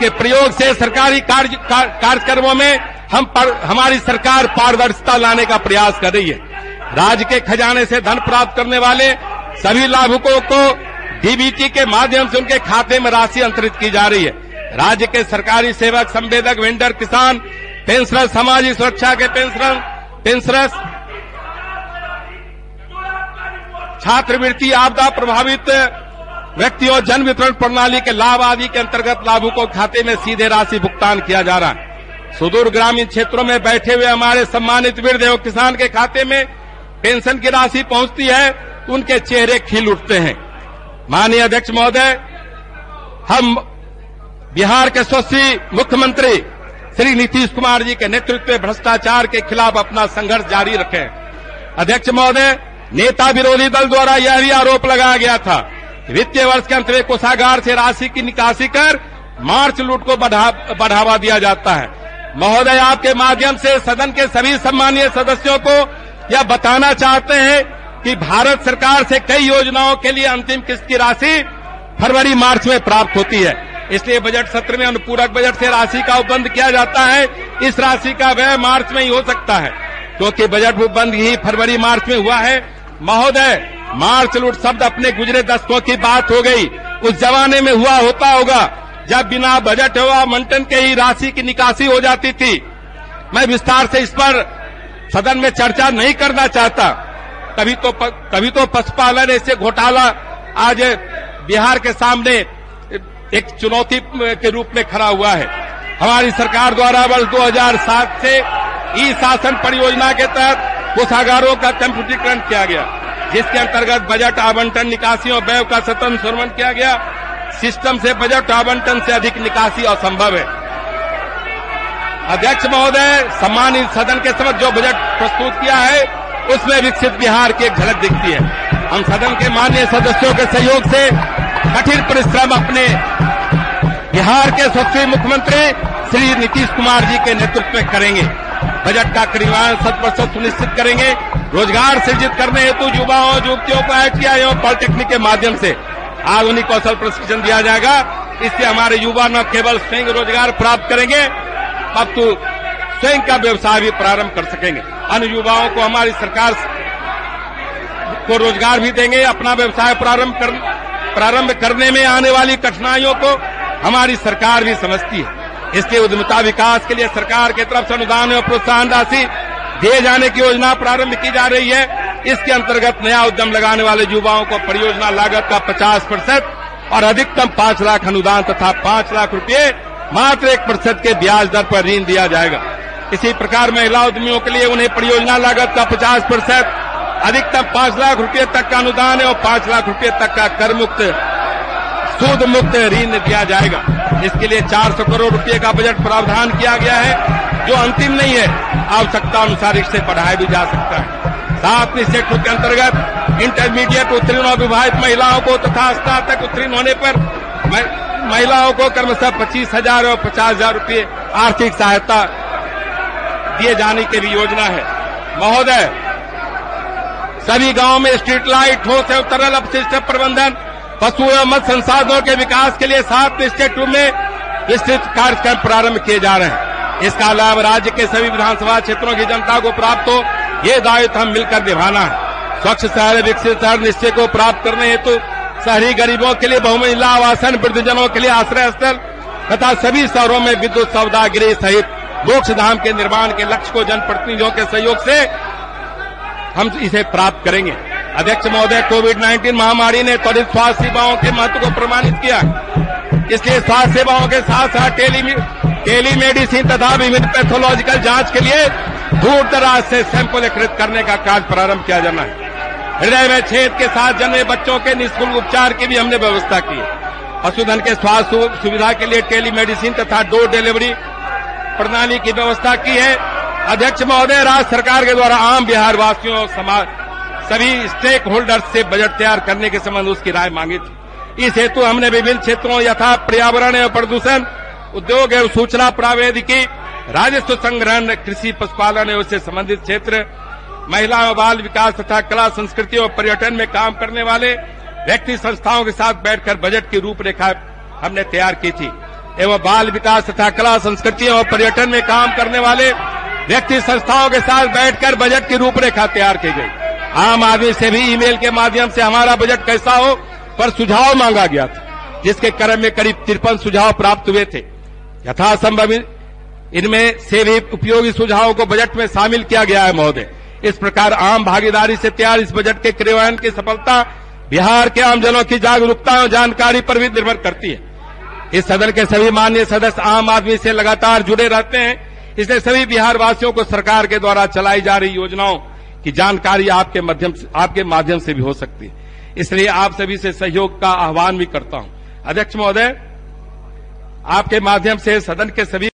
इसके प्रयोग से सरकारी कार्यक्रमों में हमारी सरकार पारदर्शिता लाने का प्रयास कर रही है। राज्य के खजाने से धन प्राप्त करने वाले सभी लाभुकों को डीबीटी के माध्यम से उनके खाते में राशि अंतरित की जा रही है। राज्य के सरकारी सेवक, संवेदक, वेंडर, किसान, पेंशनर, सामाजिक सुरक्षा के पेंशनर्स, छात्रवृत्ति, आपदा प्रभावित व्यक्तियों, जन वितरण प्रणाली के लाभ आदि के अंतर्गत लाभुकों के खाते में सीधे राशि भुगतान किया जा रहा है। सुदूर ग्रामीण क्षेत्रों में बैठे हुए हमारे सम्मानित वृद्ध एवं किसान के खाते में पेंशन की राशि पहुंचती है तो उनके चेहरे खिल उठते हैं। माननीय अध्यक्ष महोदय, हम बिहार के यशस्वी मुख्यमंत्री श्री नीतीश कुमार जी के नेतृत्व में भ्रष्टाचार के खिलाफ अपना संघर्ष जारी रखें। अध्यक्ष महोदय, नेता विरोधी दल द्वारा यह भी आरोप लगाया गया था वित्तीय वर्ष के अंत में कोषागार से राशि की निकासी कर मार्च लूट को बढ़ावा दिया जाता है। महोदय, आपके माध्यम से सदन के सभी सम्मानीय सदस्यों को यह बताना चाहते हैं कि भारत सरकार से कई योजनाओं के लिए अंतिम किस्त की राशि फरवरी मार्च में प्राप्त होती है। इसलिए बजट सत्र में अनुपूरक बजट से राशि का उपबंध किया जाता है। इस राशि का व्यय मार्च में ही हो सकता है क्योंकि बजट उपबंध ही फरवरी मार्च में हुआ है। महोदय, मार्च लूट शब्द अपने गुजरे दशकों की बात हो गई। उस जमाने में हुआ होता होगा जब बिना बजट हुआ मंटन के ही राशि की निकासी हो जाती थी। मैं विस्तार से इस पर सदन में चर्चा नहीं करना चाहता। कभी तो पशुपालन ऐसे घोटाला आज बिहार के सामने एक चुनौती के रूप में खड़ा हुआ है। हमारी सरकार द्वारा वर्ष 2007 से ई शासन परियोजना के तहत कोषागारों का कंप्यूटरीकरण किया गया, जिसके अंतर्गत बजट आवंटन, निकासी और व्यय का स्वतंत्र अनुश्रवण किया गया। सिस्टम से बजट आवंटन से अधिक निकासी असंभव है। अध्यक्ष महोदय, सम्मानित सदन के समक्ष जो बजट प्रस्तुत किया है उसमें विकसित बिहार की एक झलक दिखती है। हम सदन के माननीय सदस्यों के सहयोग से कठिन परिश्रम अपने बिहार के यशस्वी मुख्यमंत्री श्री नीतीश कुमार जी के नेतृत्व में करेंगे। बजट का क्रियान्वयन 100% सुनिश्चित करेंगे। रोजगार सृजित करने हेतु युवाओं युवतियों को ITI एवं पॉलिटेक्निक के माध्यम से आधुनिक कौशल प्रशिक्षण दिया जाएगा। इससे हमारे युवा न केवल स्वयं रोजगार प्राप्त करेंगे अपितु स्वयं का व्यवसाय भी प्रारंभ कर सकेंगे। अन्य युवाओं को हमारी सरकार को रोजगार भी देंगे। अपना व्यवसाय प्रारंभ करने में आने वाली कठिनाइयों को हमारी सरकार भी समझती है। इसके उद्यमिता विकास के लिए सरकार की तरफ से अनुदान और प्रोत्साहन राशि दिए जाने की योजना प्रारंभ की जा रही है। इसके अंतर्गत नया उद्यम लगाने वाले युवाओं को परियोजना लागत का 50% और अधिकतम 5 लाख अनुदान तथा 5 लाख रुपए मात्र 1% के ब्याज दर पर ऋण दिया जाएगा। इसी प्रकार महिला उद्यमियों के लिए उन्हें परियोजना लागत का 50%, अधिकतम 5 लाख रुपए तक का अनुदान और 5 लाख रुपए तक का कर मुक्त, सूद मुक्त ऋण दिया जाएगा। इसके लिए 400 करोड़ रुपए का बजट प्रावधान किया गया है, जो अंतिम नहीं है। आवश्यकता अनुसार इससे बढ़ाया भी जा सकता है। 7 निश्चित के अंतर्गत इंटरमीडिएट उत्तीर्ण और विवाहित महिलाओं को तथा स्नातक उत्तीर्ण होने पर महिलाओं को क्रमशः 25,000 और 50,000 रुपए आर्थिक सहायता दिए जाने की भी योजना है। महोदय, सभी गांवों में स्ट्रीट लाइट, ठोस एवं तरल अपशिष्ट प्रबंधन, पशु एवं मत्स्य संसाधनों के विकास के लिए 7 निश्चित में विस्तृत कार्यक्रम प्रारंभ किए जा रहे हैं। इसका लाभ राज्य के सभी विधानसभा क्षेत्रों की जनता को प्राप्त हो, ये दायित्व हम मिलकर निभाना है। स्वच्छ शहर, विकसित शहर निश्चय को प्राप्त करने हेतु शहरी गरीबों के लिए बहुमंजिला आवासन, वृद्धजनों के लिए आश्रय स्थल तथा सभी शहरों में विद्युत सौदागृह सहित मोक्ष धाम के निर्माण के लक्ष्य को जनप्रतिनिधियों के सहयोग से हम इसे प्राप्त करेंगे। अध्यक्ष महोदय, कोविड-19 महामारी ने त्वरित स्वास्थ्य सेवाओं के महत्व को प्रमाणित किया। इसलिए स्वास्थ्य सेवाओं के साथ साथ टेलीमेडिसिन तथा विभिन्न पैथोलॉजिकल जांच के लिए दूर दराज से सैंपल एकत्रित करने का कार्य प्रारंभ किया जाना है। हृदय में छेद के साथ जन्मे बच्चों के निःशुल्क उपचार की भी हमने व्यवस्था की है। पशुधन के स्वास्थ्य सुविधा के लिए टेलीमेडिसिन तथा डोर डिलीवरी प्रणाली की व्यवस्था की है। अध्यक्ष महोदय, राज्य सरकार के द्वारा आम बिहार वासियों समाज सभी स्टेक होल्डर्स से बजट तैयार करने के संबंध उसकी राय मांगी थी। इस हेतु हमने विभिन्न क्षेत्रों यथा पर्यावरण एवं प्रदूषण, उद्योग एवं सूचना प्रौद्योगिकी, राजस्व संग्रहण, कृषि, पशुपालन एवं उससे संबंधित क्षेत्र, महिला एवं बाल विकास तथा कला संस्कृति और पर्यटन में काम करने वाले व्यक्ति संस्थाओं के साथ बैठकर बजट की रूपरेखा हमने तैयार की थी। एवं बाल विकास तथा कला संस्कृति और पर्यटन में काम करने वाले व्यक्ति संस्थाओं के साथ बैठकर बजट की रूपरेखा तैयार की गई। आम आदमी से भी ईमेल के माध्यम से हमारा बजट कैसा हो पर सुझाव मांगा गया था, जिसके क्रम में करीब 53 सुझाव प्राप्त हुए थे। यथासंभव इनमें से भी उपयोगी सुझावों को बजट में शामिल किया गया है महोदय। इस प्रकार आम भागीदारी से तैयार इस बजट के क्रियान्वयन की सफलता बिहार के आमजनों की जागरूकता और जानकारी पर भी निर्भर करती है। इस सदन के सभी माननीय सदस्य आम आदमी से लगातार जुड़े रहते हैं, इसलिए सभी बिहार वासियों को सरकार के द्वारा चलाई जा रही योजनाओं की जानकारी आपके माध्यम से भी हो सकती है। इसलिए आप सभी से सहयोग का आह्वान भी करता हूं। अध्यक्ष महोदय, आपके माध्यम से सदन के सभी